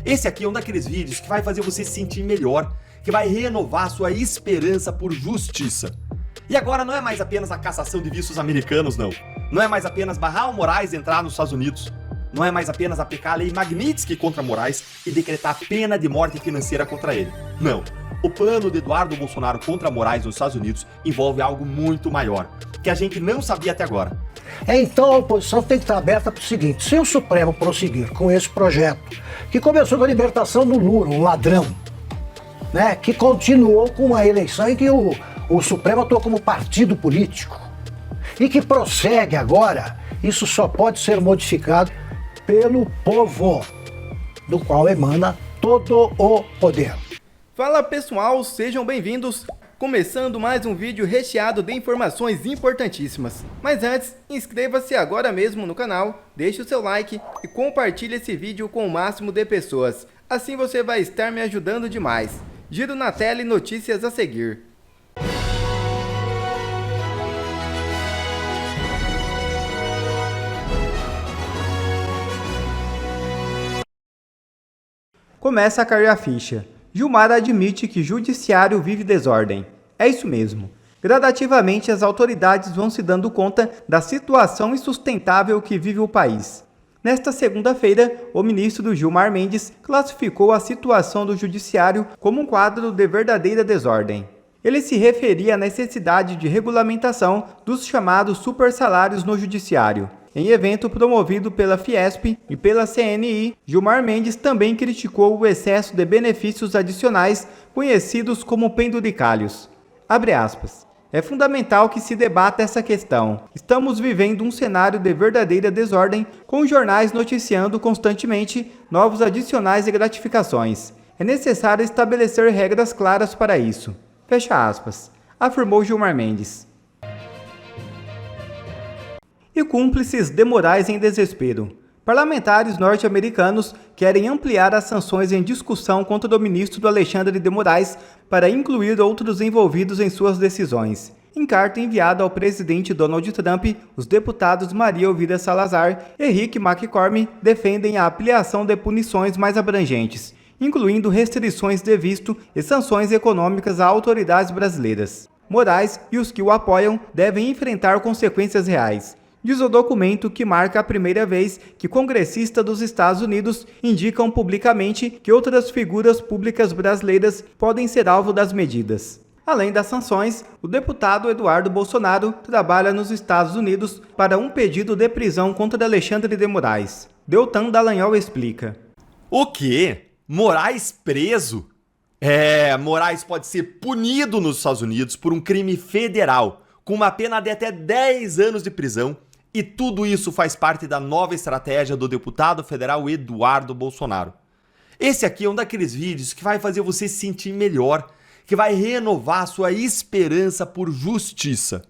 Esse aqui é um daqueles vídeos que vai fazer você se sentir melhor, que vai renovar sua esperança por justiça. E agora não é mais apenas a cassação de vistos americanos, não. Não é mais apenas barrar o Moraes entrar nos Estados Unidos. Não é mais apenas aplicar a lei Magnitsky contra Moraes e decretar pena de morte financeira contra ele. Não. O plano de Eduardo Bolsonaro contra Moraes nos Estados Unidos envolve algo muito maior, que a gente não sabia até agora. Então a oposição tem que estar aberta para o seguinte: se o Supremo prosseguir com esse projeto, que começou com a libertação do Lula, um ladrão, né, que continuou com uma eleição em que o Supremo atuou como partido político, e que prossegue agora, isso só pode ser modificado pelo povo, do qual emana todo o poder. Fala pessoal, sejam bem-vindos! Começando mais um vídeo recheado de informações importantíssimas. Mas antes, inscreva-se agora mesmo no canal, deixe o seu like e compartilhe esse vídeo com o máximo de pessoas. Assim você vai estar me ajudando demais. Giro na tela e notícias a seguir. Começa a cair a ficha. Gilmar admite que judiciário vive desordem. É isso mesmo. Gradativamente, as autoridades vão se dando conta da situação insustentável que vive o país. Nesta segunda-feira, o ministro Gilmar Mendes classificou a situação do judiciário como um quadro de verdadeira desordem. Ele se referia à necessidade de regulamentação dos chamados supersalários no judiciário. Em evento promovido pela Fiesp e pela CNI, Gilmar Mendes também criticou o excesso de benefícios adicionais conhecidos como penduricalhos. Abre aspas. É fundamental que se debata essa questão. Estamos vivendo um cenário de verdadeira desordem, com os jornais noticiando constantemente novos adicionais e gratificações. É necessário estabelecer regras claras para isso. Fecha aspas, afirmou Gilmar Mendes. E cúmplices de Moraes em desespero. Parlamentares norte-americanos querem ampliar as sanções em discussão contra o ministro Alexandre de Moraes para incluir outros envolvidos em suas decisões. Em carta enviada ao presidente Donald Trump, os deputados Maria Elvira Salazar e Rick McCormick defendem a ampliação de punições mais abrangentes, incluindo restrições de visto e sanções econômicas a autoridades brasileiras. Moraes e os que o apoiam devem enfrentar consequências reais. Diz o documento que marca a primeira vez que congressistas dos Estados Unidos indicam publicamente que outras figuras públicas brasileiras podem ser alvo das medidas. Além das sanções, o deputado Eduardo Bolsonaro trabalha nos Estados Unidos para um pedido de prisão contra Alexandre de Moraes. Deltan Dallagnol explica. O quê? Moraes preso? Moraes pode ser punido nos Estados Unidos por um crime federal, com uma pena de até 10 anos de prisão. E tudo isso faz parte da nova estratégia do deputado federal Eduardo Bolsonaro. Esse aqui é um daqueles vídeos que vai fazer você se sentir melhor, que vai renovar sua esperança por justiça.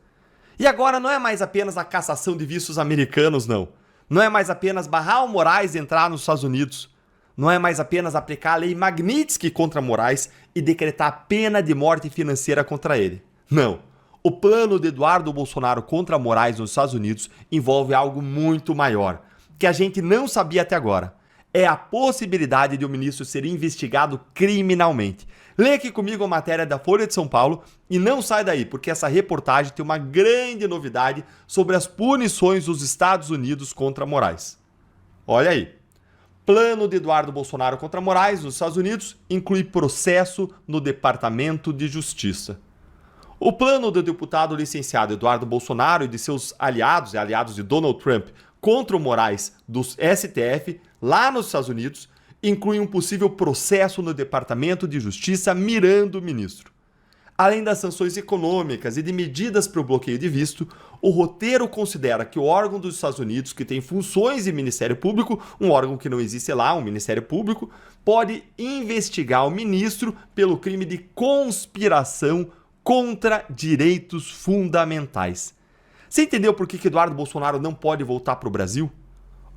E agora não é mais apenas a cassação de vistos americanos, não. Não é mais apenas barrar o Moraes entrar nos Estados Unidos. Não é mais apenas aplicar a lei Magnitsky contra Moraes e decretar pena de morte financeira contra ele. Não. O plano de Eduardo Bolsonaro contra Moraes nos Estados Unidos envolve algo muito maior, que a gente não sabia até agora. É a possibilidade de o ministro ser investigado criminalmente. Leia aqui comigo a matéria da Folha de São Paulo e não sai daí, porque essa reportagem tem uma grande novidade sobre as punições dos Estados Unidos contra Moraes. Olha aí. Plano de Eduardo Bolsonaro contra Moraes nos Estados Unidos inclui processo no Departamento de Justiça. O plano do deputado licenciado Eduardo Bolsonaro e de seus aliados e aliados de Donald Trump contra o Moraes do STF, lá nos Estados Unidos, inclui um possível processo no Departamento de Justiça mirando o ministro. Além das sanções econômicas e de medidas para o bloqueio de visto, o roteiro considera que o órgão dos Estados Unidos, que tem funções de Ministério Público, um órgão que não existe lá, um Ministério Público, pode investigar o ministro pelo crime de conspiração contra direitos fundamentais. Você entendeu por que Eduardo Bolsonaro não pode voltar para o Brasil?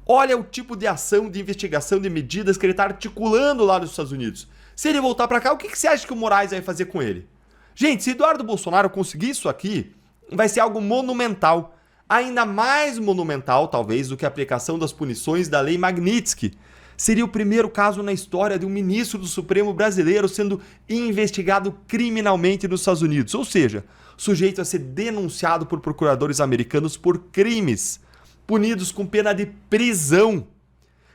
Olha o tipo de ação, de investigação, de medidas que ele está articulando lá nos Estados Unidos. Se ele voltar para cá, o que você acha que o Moraes vai fazer com ele? Gente, se Eduardo Bolsonaro conseguir isso aqui, vai ser algo monumental. Ainda mais monumental, talvez, do que a aplicação das punições da lei Magnitsky. Seria o primeiro caso na história de um ministro do Supremo brasileiro sendo investigado criminalmente nos Estados Unidos, ou seja, sujeito a ser denunciado por procuradores americanos por crimes, punidos com pena de prisão.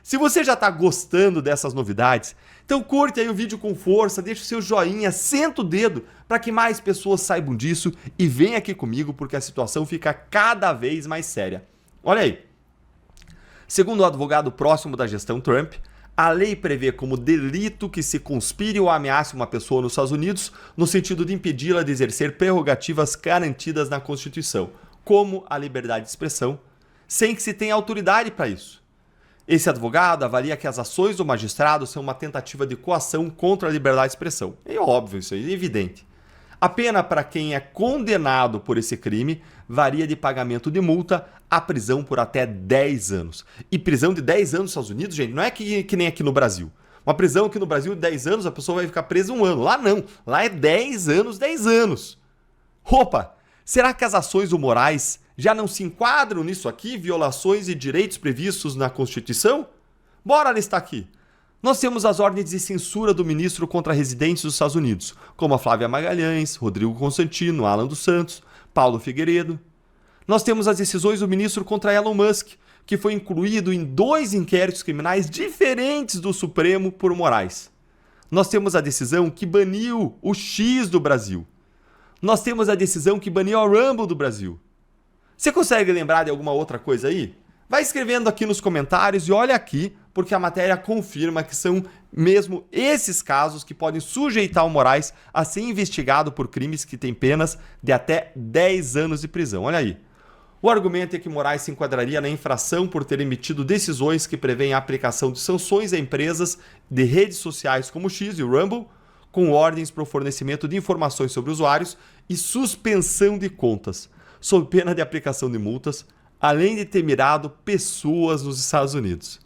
Se você já está gostando dessas novidades, então curte aí o vídeo com força, deixa o seu joinha, senta o dedo para que mais pessoas saibam disso e vem aqui comigo porque a situação fica cada vez mais séria. Olha aí. Segundo o advogado próximo da gestão Trump, a lei prevê como delito que se conspire ou ameace uma pessoa nos Estados Unidos no sentido de impedi-la de exercer prerrogativas garantidas na Constituição, como a liberdade de expressão, sem que se tenha autoridade para isso. Esse advogado avalia que as ações do magistrado são uma tentativa de coação contra a liberdade de expressão. É óbvio, isso é evidente. A pena para quem é condenado por esse crime varia de pagamento de multa a prisão por até 10 anos. E prisão de 10 anos nos Estados Unidos, gente, não é que nem aqui no Brasil. Uma prisão aqui no Brasil de 10 anos, a pessoa vai ficar presa 1 ano. Lá não, lá é 10 anos, 10 anos. Opa, será que as ações do Moraes já não se enquadram nisso aqui, violações de direitos previstos na Constituição? Bora listar aqui. Nós temos as ordens de censura do ministro contra residentes dos Estados Unidos, como a Flávia Magalhães, Rodrigo Constantino, Alan dos Santos, Paulo Figueiredo. Nós temos as decisões do ministro contra Elon Musk, que foi incluído em 2 inquéritos criminais diferentes do Supremo por Moraes. Nós temos a decisão que baniu o X do Brasil. Nós temos a decisão que baniu a Rumble do Brasil. Você consegue lembrar de alguma outra coisa aí? Vai escrevendo aqui nos comentários e olha aqui, porque a matéria confirma que são mesmo esses casos que podem sujeitar o Moraes a ser investigado por crimes que têm penas de até 10 anos de prisão. Olha aí. O argumento é que Moraes se enquadraria na infração por ter emitido decisões que prevêem a aplicação de sanções a empresas de redes sociais como o X e o Rumble, com ordens para o fornecimento de informações sobre usuários e suspensão de contas, sob pena de aplicação de multas, além de ter mirado pessoas nos Estados Unidos.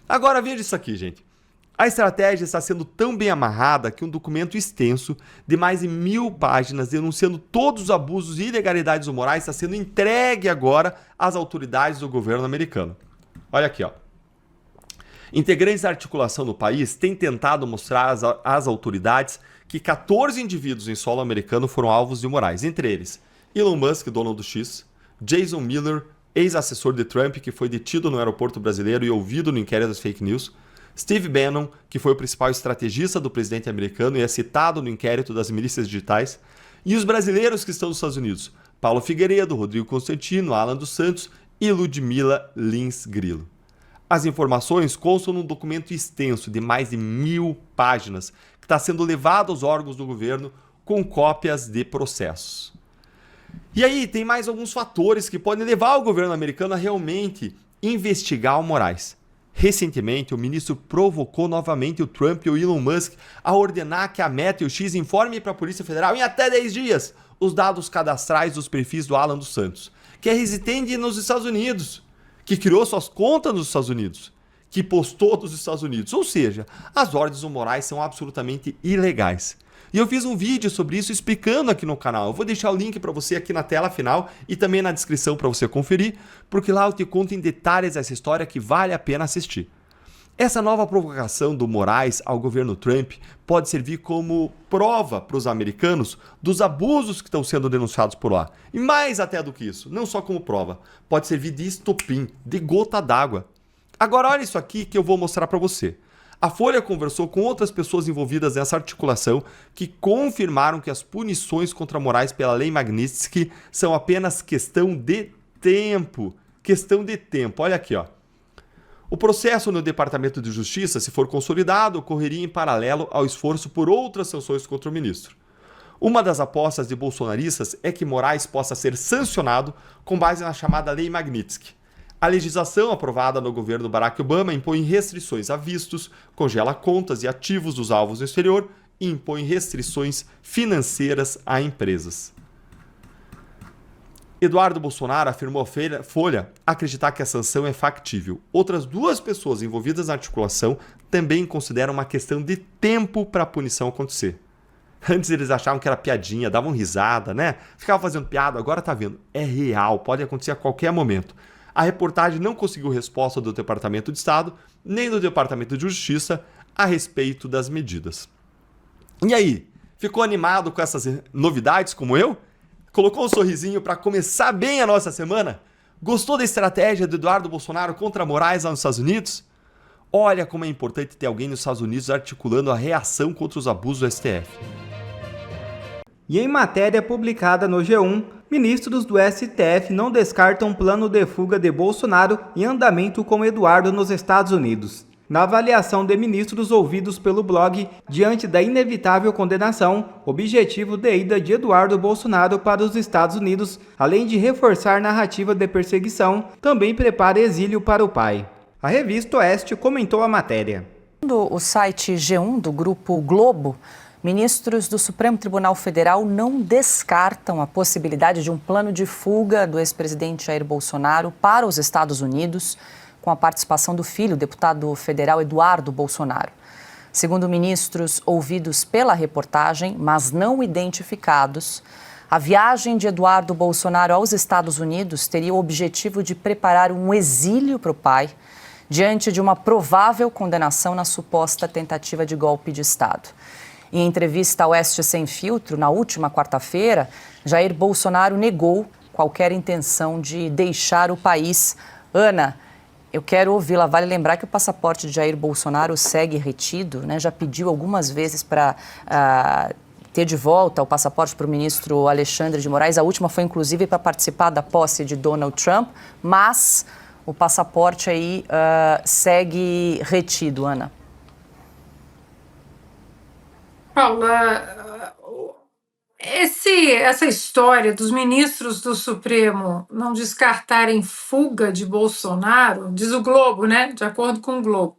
Agora veja isso aqui, gente. A estratégia está sendo tão bem amarrada que um documento extenso de mais de 1000 páginas denunciando todos os abusos e ilegalidades do Moraes está sendo entregue agora às autoridades do governo americano. Olha aqui, ó. Integrantes da articulação no país têm tentado mostrar às autoridades que 14 indivíduos em solo americano foram alvos de Moraes, entre eles Elon Musk, dono do X, Jason Miller, ex-assessor de Trump, que foi detido no aeroporto brasileiro e ouvido no inquérito das fake news, Steve Bannon, que foi o principal estrategista do presidente americano e é citado no inquérito das milícias digitais, e os brasileiros que estão nos Estados Unidos, Paulo Figueiredo, Rodrigo Constantino, Alan dos Santos e Ludmila Lins Grilo. As informações constam num documento extenso de mais de 1000 páginas que está sendo levado aos órgãos do governo com cópias de processos. E aí tem mais alguns fatores que podem levar o governo americano a realmente investigar o Moraes. Recentemente, o ministro provocou novamente o Trump e o Elon Musk a ordenar que a Meta e o X informem para a Polícia Federal em até 10 dias os dados cadastrais dos perfis do Alan dos Santos, que é residente nos Estados Unidos, que criou suas contas nos Estados Unidos, que postou dos Estados Unidos. Ou seja, as ordens do Moraes são absolutamente ilegais. E eu fiz um vídeo sobre isso explicando aqui no canal. Eu vou deixar o link para você aqui na tela final e também na descrição para você conferir, porque lá eu te conto em detalhes essa história que vale a pena assistir. Essa nova provocação do Moraes ao governo Trump pode servir como prova para os americanos dos abusos que estão sendo denunciados por lá. E mais até do que isso, não só como prova, pode servir de estopim, de gota d'água. Agora olha isso aqui que eu vou mostrar para você. A Folha conversou com outras pessoas envolvidas nessa articulação que confirmaram que as punições contra Moraes pela Lei Magnitsky são apenas questão de tempo. Questão de tempo. Olha aqui, ó. O processo no Departamento de Justiça, se for consolidado, ocorreria em paralelo ao esforço por outras sanções contra o ministro. Uma das apostas de bolsonaristas é que Moraes possa ser sancionado com base na chamada Lei Magnitsky. A legislação aprovada no governo Barack Obama impõe restrições a vistos, congela contas e ativos dos alvos no exterior e impõe restrições financeiras a empresas. Eduardo Bolsonaro afirmou à Folha acreditar que a sanção é factível. Outras 2 pessoas envolvidas na articulação também consideram uma questão de tempo para a punição acontecer. Antes eles achavam que era piadinha, davam risada, né? Ficavam fazendo piada, agora tá vendo. É real, pode acontecer a qualquer momento. a reportagem não conseguiu resposta do Departamento de Estado nem do Departamento de Justiça a respeito das medidas. E aí, ficou animado com essas novidades como eu? Colocou um sorrisinho para começar bem a nossa semana? Gostou da estratégia do Eduardo Bolsonaro contra Moraes lá nos Estados Unidos? Olha como é importante ter alguém nos Estados Unidos articulando a reação contra os abusos do STF. E em matéria publicada no G1, ministros do STF não descartam plano de fuga de Bolsonaro em andamento com Eduardo nos Estados Unidos. Na avaliação de ministros ouvidos pelo blog, diante da inevitável condenação, objetivo de ida de Eduardo Bolsonaro para os Estados Unidos, além de reforçar narrativa de perseguição, também prepara exílio para o pai. A revista Oeste comentou a matéria. O site G1 do Grupo Globo, ministros do Supremo Tribunal Federal não descartam a possibilidade de um plano de fuga do ex-presidente Jair Bolsonaro para os Estados Unidos, com a participação do filho, o deputado federal Eduardo Bolsonaro. Segundo ministros ouvidos pela reportagem, mas não identificados, a viagem de Eduardo Bolsonaro aos Estados Unidos teria o objetivo de preparar um exílio para o pai, diante de uma provável condenação na suposta tentativa de golpe de Estado. Em entrevista ao Oeste Sem Filtro, na última quarta-feira, Jair Bolsonaro negou qualquer intenção de deixar o país. Ana, eu quero ouvi-la. Vale lembrar que o passaporte de Jair Bolsonaro segue retido, né? Já pediu algumas vezes para ter de volta o passaporte para o ministro Alexandre de Moraes. A última foi, inclusive, para participar da posse de Donald Trump, mas o passaporte aí segue retido, Ana. Paula, essa história dos ministros do Supremo não descartarem fuga de Bolsonaro, diz o Globo, né? De acordo com o Globo,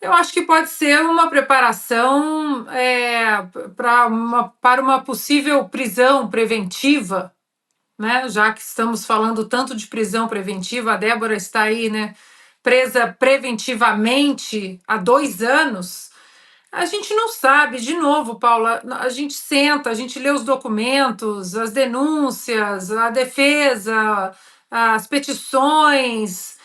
eu acho que pode ser uma preparação para uma possível prisão preventiva, né? Já que estamos falando tanto de prisão preventiva, a Débora está aí, né, presa preventivamente há 2 anos. A gente não sabe, de novo, Paula, a gente senta, a gente lê os documentos, as denúncias, a defesa, as petições,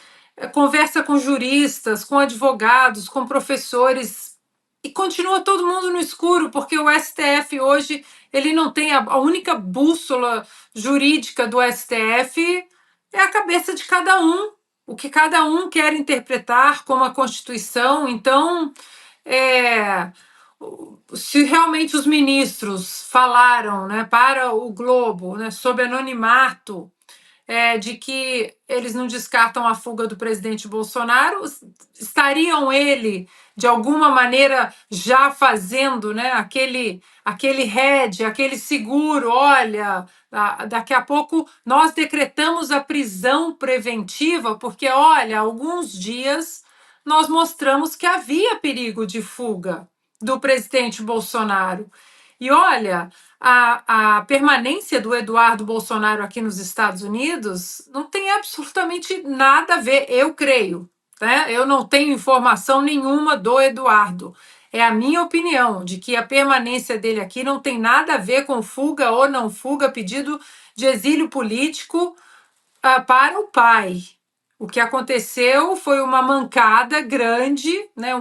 conversa com juristas, com advogados, com professores, e continua todo mundo no escuro, porque o STF hoje, ele não tem a única bússola jurídica do STF é a cabeça de cada um, o que cada um quer interpretar como a Constituição. Então, se realmente os ministros falaram, né, para o Globo, né, sob anonimato, de que eles não descartam a fuga do presidente Bolsonaro, estariam de alguma maneira, já fazendo, né, aquele hedge, aquele seguro. Olha, daqui a pouco nós decretamos a prisão preventiva, porque, olha, há alguns dias nós mostramos que havia perigo de fuga do presidente Bolsonaro. E olha, a permanência do Eduardo Bolsonaro aqui nos Estados Unidos não tem absolutamente nada a ver, eu creio, né? Eu não tenho informação nenhuma do Eduardo. É a minha opinião de que a permanência dele aqui não tem nada a ver com fuga ou não fuga, pedido de exílio político para o pai. O que aconteceu foi uma mancada grande, né?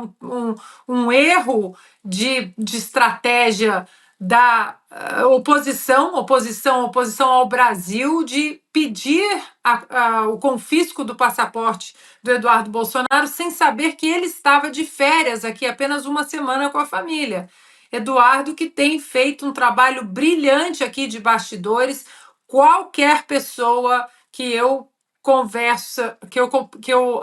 um erro de estratégia da oposição ao Brasil, de pedir o confisco do passaporte do Eduardo Bolsonaro sem saber que ele estava de férias aqui apenas uma semana com a família. Eduardo, que tem feito um trabalho brilhante aqui de bastidores. Qualquer pessoa que eu conversa, que eu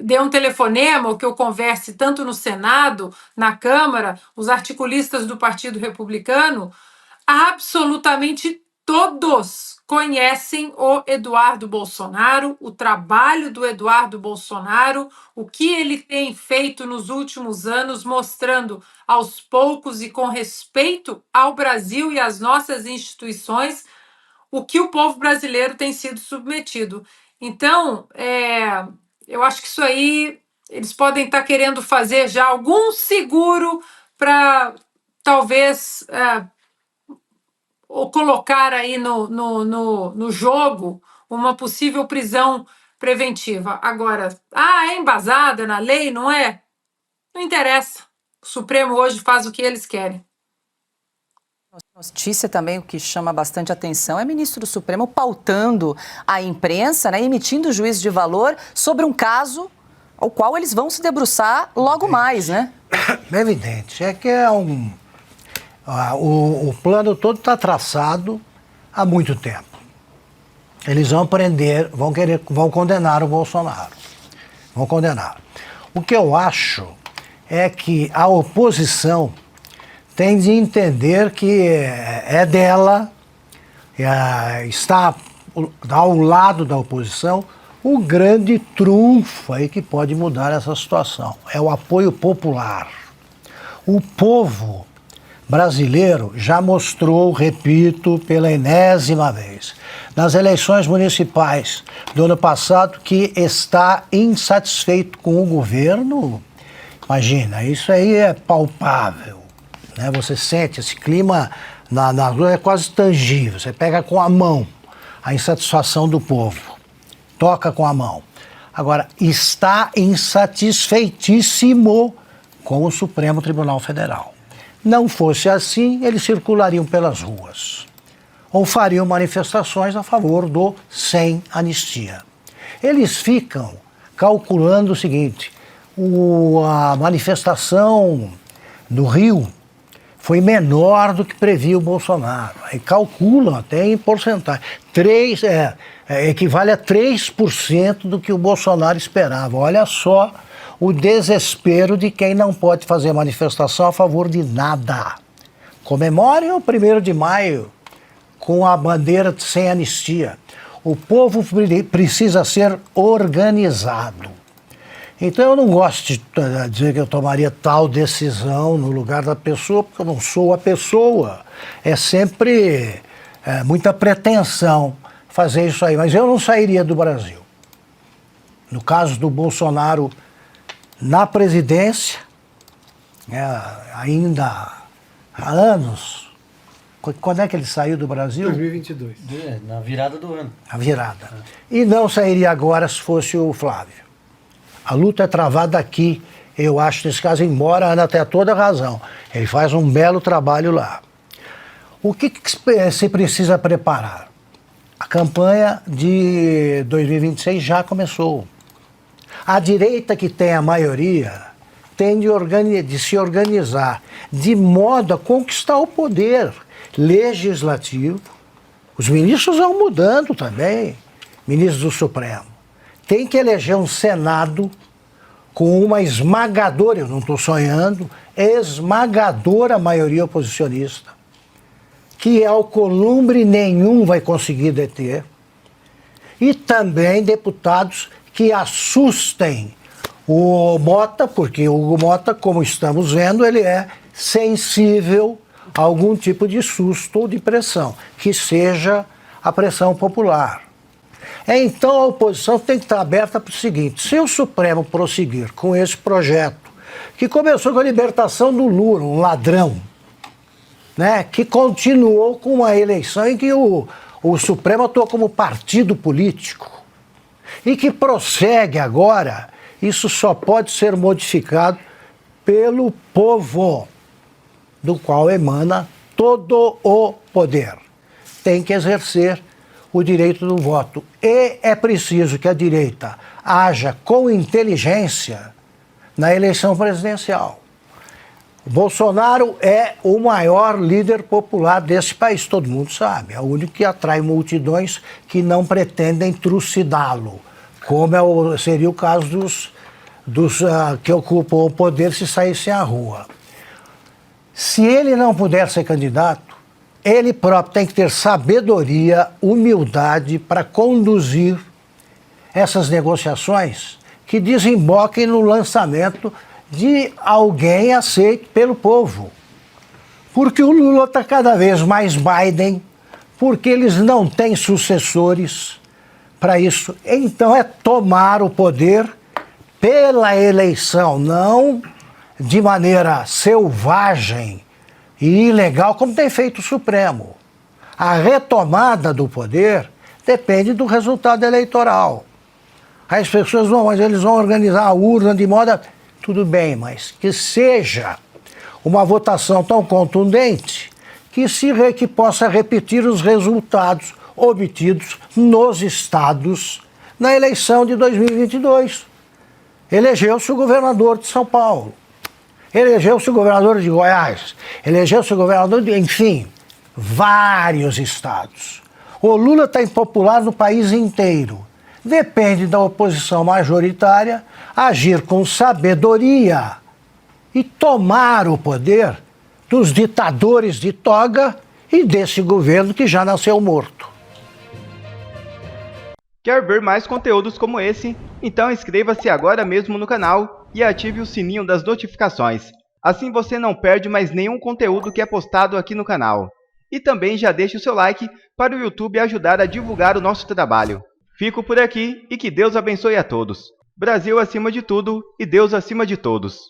dê um telefonema, ou que eu converse tanto no Senado, na Câmara, os articulistas do Partido Republicano, absolutamente todos conhecem o Eduardo Bolsonaro, o trabalho do Eduardo Bolsonaro, o que ele tem feito nos últimos anos, mostrando aos poucos e com respeito ao Brasil e às nossas instituições o que o povo brasileiro tem sido submetido. Então, eu acho que isso aí, eles podem estar querendo fazer já algum seguro para talvez ou colocar aí no jogo uma possível prisão preventiva. Agora, é embasada na lei, não é? Não interessa. O Supremo hoje faz o que eles querem. Notícia também, o que chama bastante atenção é o ministro do Supremo pautando a imprensa, né, emitindo juízo de valor sobre um caso ao qual eles vão se debruçar logo mais, né? É evidente, é que o plano todo está traçado há muito tempo. Eles vão prender, vão condenar o Bolsonaro. Vão condenar. O que eu acho é que a oposição tem de entender que é dela, está ao lado da oposição, o grande trunfo aí que pode mudar essa situação. É o apoio popular. O povo brasileiro já mostrou, repito, pela enésima vez, nas eleições municipais do ano passado, que está insatisfeito com o governo. Imagina, isso aí é palpável. Né? Você sente esse clima na rua, é quase tangível. Você pega com a mão a insatisfação do povo, toca com a mão. Agora, está insatisfeitíssimo com o Supremo Tribunal Federal. Não fosse assim, eles circulariam pelas ruas ou fariam manifestações a favor do sem anistia. Eles ficam calculando o seguinte: a manifestação do Rio foi menor do que previa o Bolsonaro. Aí calculam até em porcentagem. Equivale a 3% do que o Bolsonaro esperava. Olha só o desespero de quem não pode fazer manifestação a favor de nada. Comemorem o 1º de maio com a bandeira sem anistia. O povo precisa ser organizado. Então eu não gosto de dizer que eu tomaria tal decisão no lugar da pessoa, porque eu não sou a pessoa. É sempre muita pretensão fazer isso aí. Mas eu não sairia do Brasil. No caso do Bolsonaro na presidência, ainda há anos. Quando é que ele saiu do Brasil? 2022. Na virada do ano. A virada. E não sairia agora se fosse o Flávio. A luta é travada aqui, eu acho, nesse caso, embora a Ana tenha toda a razão. Ele faz um belo trabalho lá. O que se precisa preparar? A campanha de 2026 já começou. A direita, que tem a maioria, tem de se organizar de modo a conquistar o poder legislativo. Os ministros vão mudando também, ministros do Supremo. Tem que eleger um Senado com uma esmagadora, eu não estou sonhando, esmagadora maioria oposicionista, que alcolumbre nenhum vai conseguir deter, e também deputados que assustem o Mota, porque o Hugo Mota, como estamos vendo, ele é sensível a algum tipo de susto ou de pressão, que seja a pressão popular. Então a oposição tem que estar aberta para o seguinte: se o Supremo prosseguir com esse projeto, que começou com a libertação do Lula, um ladrão, né, que continuou com uma eleição em que o Supremo atuou como partido político, e que prossegue agora, isso só pode ser modificado pelo povo, do qual emana todo o poder. Tem que exercer o direito do voto. E é preciso que a direita haja com inteligência na eleição presidencial. O Bolsonaro é o maior líder popular desse país, todo mundo sabe. É o único que atrai multidões que não pretendem trucidá-lo, como seria o caso dos que ocupam o poder se saíssem à rua. Se ele não puder ser candidato, ele próprio tem que ter sabedoria, humildade para conduzir essas negociações que desemboquem no lançamento de alguém aceito pelo povo. Porque o Lula está cada vez mais Biden, porque eles não têm sucessores para isso. Então é tomar o poder pela eleição, não de maneira selvagem e ilegal, como tem feito o Supremo. A retomada do poder depende do resultado eleitoral. As pessoas vão, mas eles vão organizar a urna de modo... Tudo bem, mas que seja uma votação tão contundente que possa repetir os resultados obtidos nos estados na eleição de 2022. Elegeu-se o governador de São Paulo, elegeu-se o governador de Goiás, elegeu-se o governador de, enfim, vários estados. O Lula está impopular no país inteiro. Depende da oposição majoritária agir com sabedoria e tomar o poder dos ditadores de toga e desse governo que já nasceu morto. Quer ver mais conteúdos como esse? Então inscreva-se agora mesmo no canal e ative o sininho das notificações. Assim você não perde mais nenhum conteúdo que é postado aqui no canal. E também já deixe o seu like para o YouTube ajudar a divulgar o nosso trabalho. Fico por aqui e que Deus abençoe a todos. Brasil acima de tudo e Deus acima de todos.